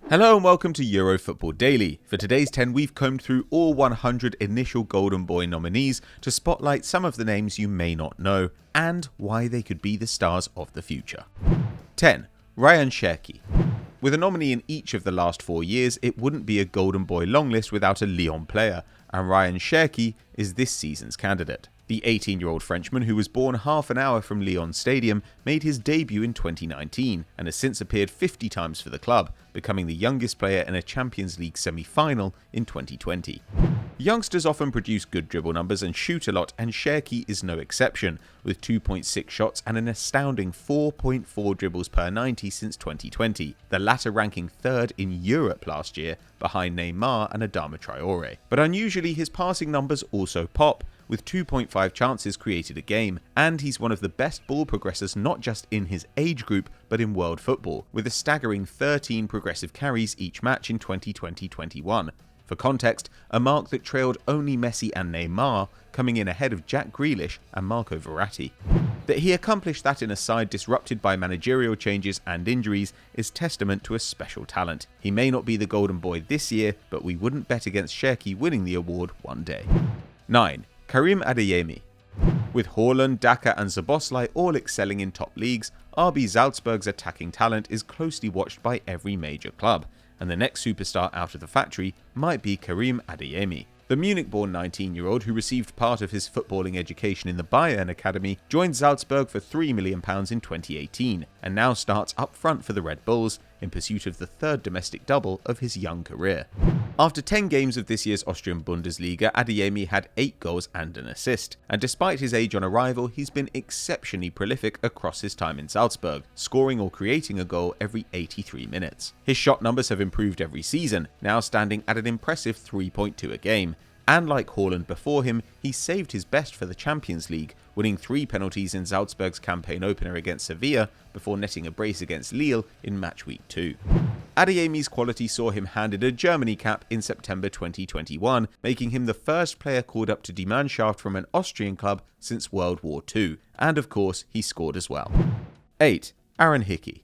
Hello and welcome to Euro Football Daily. For today's 10, we've combed through all 100 initial Golden Boy nominees to spotlight some of the names you may not know and why they could be the stars of the future. 10. Rayan Cherki. With a nominee in each of the last 4 years, it wouldn't be a Golden Boy long list without a Lyon player, and Rayan Cherki is this season's candidate. The 18-year-old Frenchman, who was born half an hour from Lyon Stadium, made his debut in 2019 and has since appeared 50 times for the club, becoming the youngest player in a Champions League semi-final in 2020. Youngsters often produce good dribble numbers and shoot a lot, and Cherki is no exception, with 2.6 shots and an astounding 4.4 dribbles per 90 since 2020, the latter ranking third in Europe last year, behind Neymar and Adama Traore. But unusually, his passing numbers also pop, with 2.5 chances created a game, and he's one of the best ball progressors not just in his age group but in world football, with a staggering 13 progressive carries each match in 2020-21. For context, a mark that trailed only Messi and Neymar, coming in ahead of Jack Grealish and Marco Verratti. That he accomplished that in a side disrupted by managerial changes and injuries is testament to a special talent. He may not be the Golden Boy this year, but we wouldn't bet against Cherki winning the award one day. 9. Karim Adeyemi. With Haaland, Daka and Szoboszlai all excelling in top leagues, RB Salzburg's attacking talent is closely watched by every major club, and the next superstar out of the factory might be Karim Adeyemi. The Munich-born 19-year-old, who received part of his footballing education in the Bayern Academy, joined Salzburg for £3 million in 2018, and now starts up front for the Red Bulls in pursuit of the third domestic double of his young career. After 10 games of this year's Austrian Bundesliga, Adeyemi had 8 goals and an assist, and despite his age on arrival, he's been exceptionally prolific across his time in Salzburg, scoring or creating a goal every 83 minutes. His shot numbers have improved every season, now standing at an impressive 3.2 a game. And like Haaland before him, he saved his best for the Champions League, winning 3 penalties in Salzburg's campaign opener against Sevilla before netting a brace against Lille in match week 2. Adeyemi's quality saw him handed a Germany cap in September 2021, making him the first player called up to Die Mannschaft from an Austrian club since World War II, and of course he scored as well. 8. Aaron Hickey.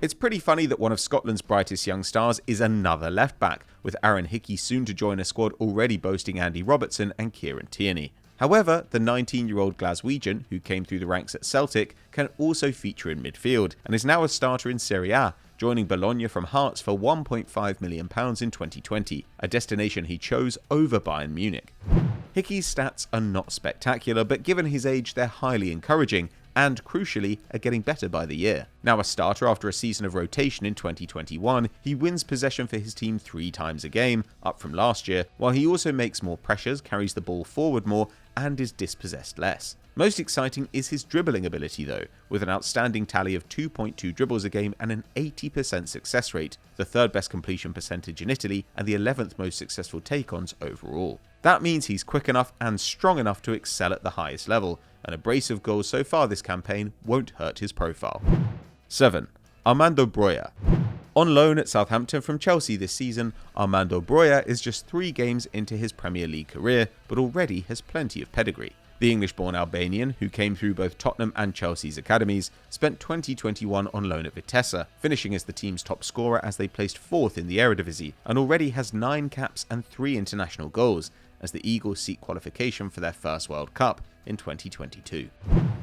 It's pretty funny that one of Scotland's brightest young stars is another left-back, with Aaron Hickey soon to join a squad already boasting Andy Robertson and Kieran Tierney. However, the 19-year-old Glaswegian, who came through the ranks at Celtic, can also feature in midfield, and is now a starter in Serie A, joining Bologna from Hearts for £1.5 million in 2020, a destination he chose over Bayern Munich. Hickey's stats are not spectacular, but given his age they're highly encouraging, and crucially, are getting better by the year. Now a starter after a season of rotation in 2021, he wins possession for his team 3 times a game, up from last year, while he also makes more pressures, carries the ball forward more, and is dispossessed less. Most exciting is his dribbling ability though, with an outstanding tally of 2.2 dribbles a game and an 80% success rate, the 3rd best completion percentage in Italy and the 11th most successful take-ons overall. That means he's quick enough and strong enough to excel at the highest level, and a brace of goals so far this campaign won't hurt his profile. 7. Armando Broja. On loan at Southampton from Chelsea this season, Armando Broja is just 3 games into his Premier League career, but already has plenty of pedigree. The English-born Albanian, who came through both Tottenham and Chelsea's academies, spent 2021 on loan at Vitesse, finishing as the team's top scorer as they placed 4th in the Eredivisie, and already has 9 caps and 3 international goals, as the Eagles seek qualification for their first World Cup in 2022.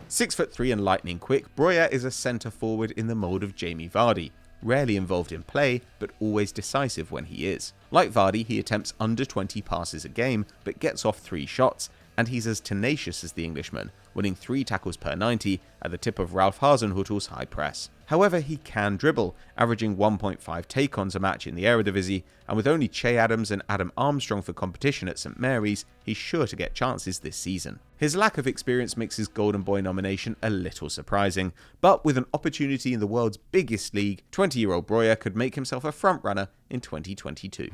6'3" and lightning quick, Broja is a centre-forward in the mould of Jamie Vardy, rarely involved in play, but always decisive when he is. Like Vardy, he attempts under 20 passes a game, but gets off 3 shots, and he's as tenacious as the Englishman, winning 3 tackles per 90 at the tip of Ralph Hasenhüttl's high press. However, he can dribble, averaging 1.5 take-ons a match in the Eredivisie, and with only Che Adams and Adam Armstrong for competition at St Mary's, he's sure to get chances this season. His lack of experience makes his Golden Boy nomination a little surprising, but with an opportunity in the world's biggest league, 20-year-old Broja could make himself a frontrunner in 2022.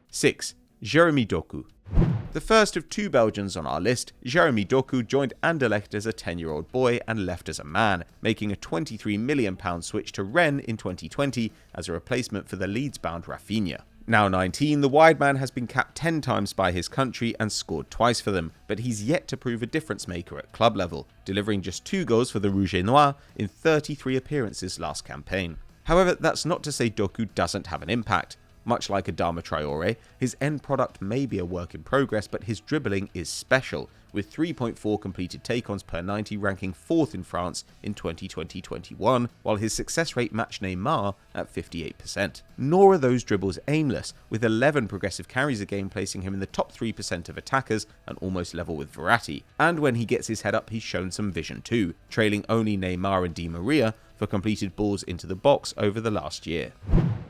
6. Jérémy Doku. The first of 2 Belgians on our list, Jérémy Doku joined Anderlecht as a 10-year-old boy and left as a man, making a £23 million switch to Rennes in 2020 as a replacement for the Leeds-bound Rafinha. Now 19, the wide man has been capped 10 times by his country and scored twice for them, but he's yet to prove a difference maker at club level, delivering just 2 goals for the Rouge et Noir in 33 appearances last campaign. However, that's not to say Doku doesn't have an impact. Much like Adama Traore, his end product may be a work in progress, but his dribbling is special, with 3.4 completed take-ons per 90 ranking 4th in France in 2020-21, while his success rate matched Neymar at 58%. Nor are those dribbles aimless, with 11 progressive carries a game placing him in the top 3% of attackers and almost level with Verratti. And when he gets his head up, he's shown some vision too, trailing only Neymar and Di Maria for completed balls into the box over the last year.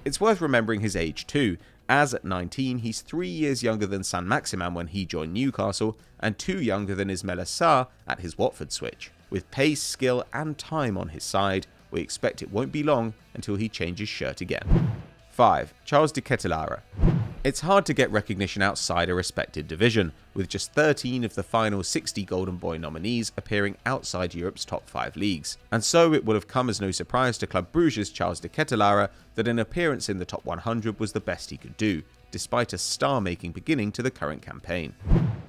It's worth remembering his age too, as at 19 he's 3 years younger than Saint-Maximin when he joined Newcastle and 2 younger than Ismaila Sarr at his Watford switch. With pace, skill and time on his side, we expect it won't be long until he changes shirt again. 5. Charles de Ketelaere. It's hard to get recognition outside a respected division, with just 13 of the final 60 Golden Boy nominees appearing outside Europe's top 5 leagues. And so it will have come as no surprise to Club Brugge's Charles de Ketelaere that an appearance in the top 100 was the best he could do, despite a star-making beginning to the current campaign.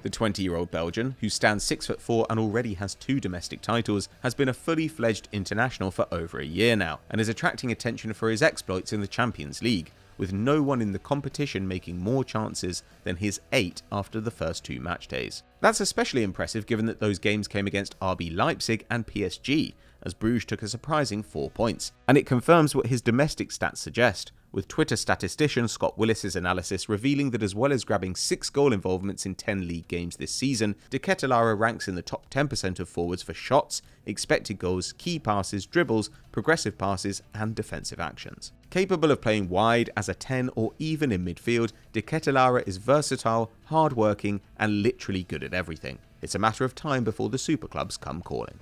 The 20-year-old Belgian, who stands 6'4" and already has 2 domestic titles, has been a fully fledged international for over a year now, and is attracting attention for his exploits in the Champions League, with no one in the competition making more chances than his 8 after the first 2 match days. That's especially impressive given that those games came against RB Leipzig and PSG, as Bruges took a surprising 4 points, and it confirms what his domestic stats suggest, with Twitter statistician Scott Willis's analysis revealing that as well as grabbing 6 goal involvements in 10 league games this season, de Ketelaere ranks in the top 10% of forwards for shots, expected goals, key passes, dribbles, progressive passes and defensive actions. Capable of playing wide as a 10 or even in midfield, de Ketelaere is versatile, hard-working and literally good at everything. It's a matter of time before the super clubs come calling.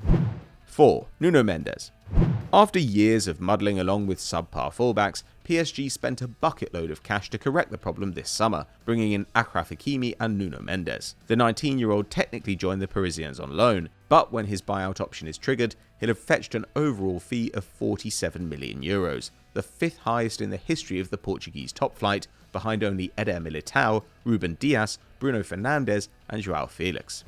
4. Nuno Mendes. After years of muddling along with subpar fullbacks, PSG spent a bucket load of cash to correct the problem this summer, bringing in Achraf Hakimi and Nuno Mendes. The 19-year-old technically joined the Parisians on loan, but when his buyout option is triggered, he'll have fetched an overall fee of €47 million, the 5th highest in the history of the Portuguese top flight, behind only Eder Militao, Ruben Dias, Bruno Fernandes and João Felix.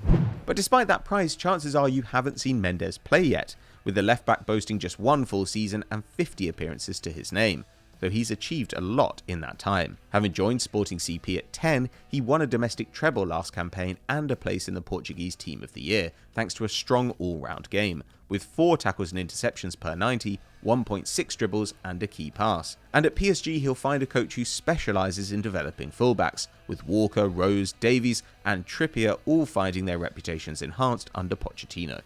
But despite that price, chances are you haven't seen Mendes play yet, with the left-back boasting just 1 full season and 50 appearances to his name, though he's achieved a lot in that time. Having joined Sporting CP at 10, he won a domestic treble last campaign and a place in the Portuguese Team of the Year, thanks to a strong all-round game, with 4 tackles and interceptions per 90, 1.6 dribbles and a key pass. And at PSG he'll find a coach who specialises in developing fullbacks, with Walker, Rose, Davies and Trippier all finding their reputations enhanced under Pochettino.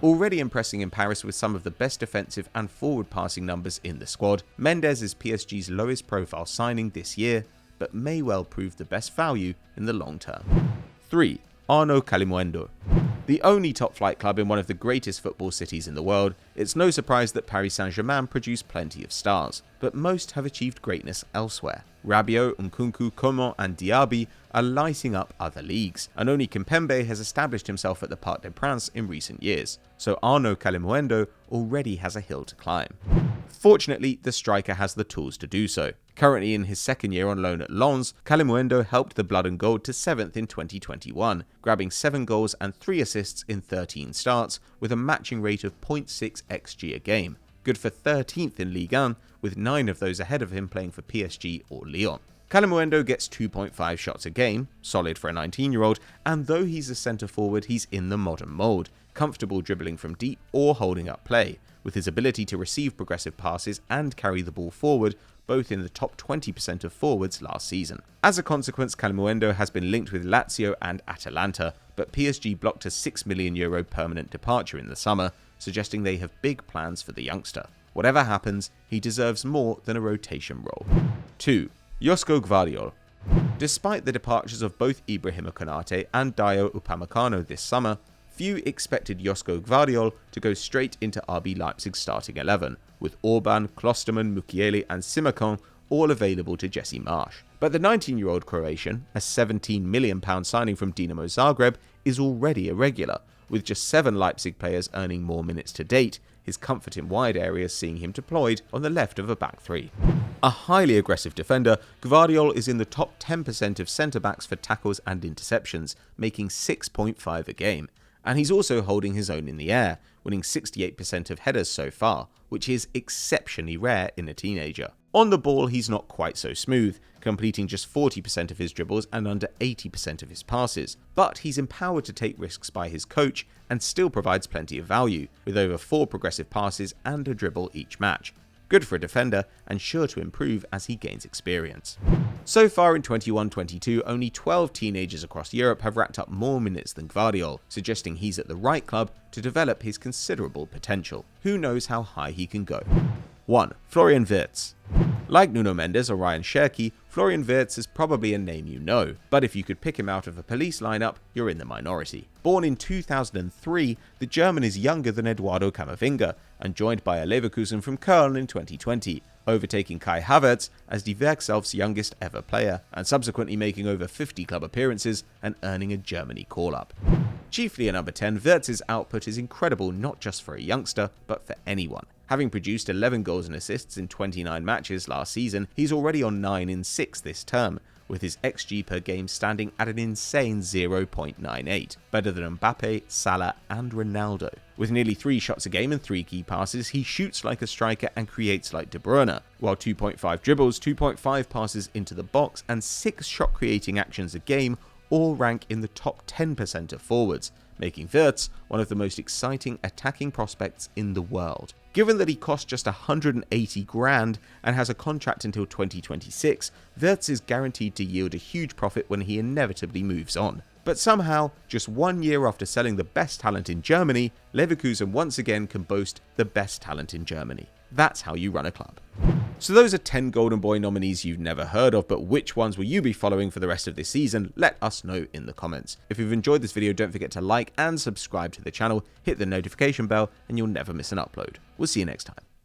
Already impressing in Paris with some of the best defensive and forward passing numbers in the squad, Mendes is PSG's lowest profile signing this year, but may well prove the best value in the long term. 3. Arnaud Kalimuendo. The only top-flight club in one of the greatest football cities in the world, it's no surprise that Paris Saint-Germain produce plenty of stars, but most have achieved greatness elsewhere. Rabiot, Nkunku, Coman and Diaby are lighting up other leagues, and only Kimpembe has established himself at the Parc des Princes in recent years, so Arnaud Kalimuendo already has a hill to climb. Fortunately, the striker has the tools to do so. Currently in his 2nd year on loan at Lens, Kalimuendo helped the Blood and Gold to 7th in 2021, grabbing 7 goals and 3 assists in 13 starts, with a matching rate of 0.6 xG a game. Good for 13th in Ligue 1, with 9 of those ahead of him playing for PSG or Lyon. Kalimuendo gets 2.5 shots a game, solid for a 19-year-old, and though he's a centre forward, he's in the modern mould, comfortable dribbling from deep or holding up play, with his ability to receive progressive passes and carry the ball forward, both in the top 20% of forwards last season. As a consequence, Kalimuendo has been linked with Lazio and Atalanta, but PSG blocked a €6 million permanent departure in the summer, suggesting they have big plans for the youngster. Whatever happens, he deserves more than a rotation role. 2. Joško Gvardiol. Despite the departures of both Ibrahima Konate and Dayot Upamecano this summer, few expected Joško Gvardiol to go straight into RB Leipzig's starting 11, with Orban, Klosterman, Mukiele and Simakan all available to Jesse Marsch. But the 19-year-old Croatian, a £17 million signing from Dinamo Zagreb, is already a regular, with just 7 Leipzig players earning more minutes to date, his comfort in wide areas seeing him deployed on the left of a back 3. A highly aggressive defender, Gvardiol is in the top 10% of centre-backs for tackles and interceptions, making 6.5 a game, And he's also holding his own in the air, winning 68% of headers so far, which is exceptionally rare in a teenager. On the ball, he's not quite so smooth, completing just 40% of his dribbles and under 80% of his passes, but he's empowered to take risks by his coach and still provides plenty of value, with over 4 progressive passes and a dribble each match. Good for a defender and sure to improve as he gains experience. So far in 21-22, only 12 teenagers across Europe have racked up more minutes than Gvardiol, suggesting he's at the right club to develop his considerable potential. Who knows how high he can go? 1. Florian Wirtz. Like Nuno Mendes or Rayan Cherki, Florian Wirtz is probably a name you know, but if you could pick him out of a police lineup, you're in the minority. Born in 2003, the German is younger than Eduardo Camavinga and joined by a Leverkusen from Köln in 2020, overtaking Kai Havertz as Die Werkself's youngest ever player, and subsequently making over 50 club appearances and earning a Germany call-up. Chiefly a number 10, Wirtz's output is incredible not just for a youngster, but for anyone. Having produced 11 goals and assists in 29 matches last season, he's already on 9 in 6 this term, with his XG per game standing at an insane 0.98, better than Mbappe, Salah and Ronaldo. With nearly 3 shots a game and 3 key passes, he shoots like a striker and creates like De Bruyne, while 2.5 dribbles, 2.5 passes into the box and 6 shot creating actions a game all rank in the top 10% of forwards, making Wirtz one of the most exciting attacking prospects in the world. Given that he cost just 180 grand and has a contract until 2026, Wirtz is guaranteed to yield a huge profit when he inevitably moves on. But somehow, just 1 year after selling the best talent in Germany, Leverkusen once again can boast the best talent in Germany. That's how you run a club. So those are 10 Golden Boy nominees you've never heard of, but which ones will you be following for the rest of this season? Let us know in the comments. If you've enjoyed this video, don't forget to like and subscribe to the channel, hit the notification bell, and you'll never miss an upload. We'll see you next time.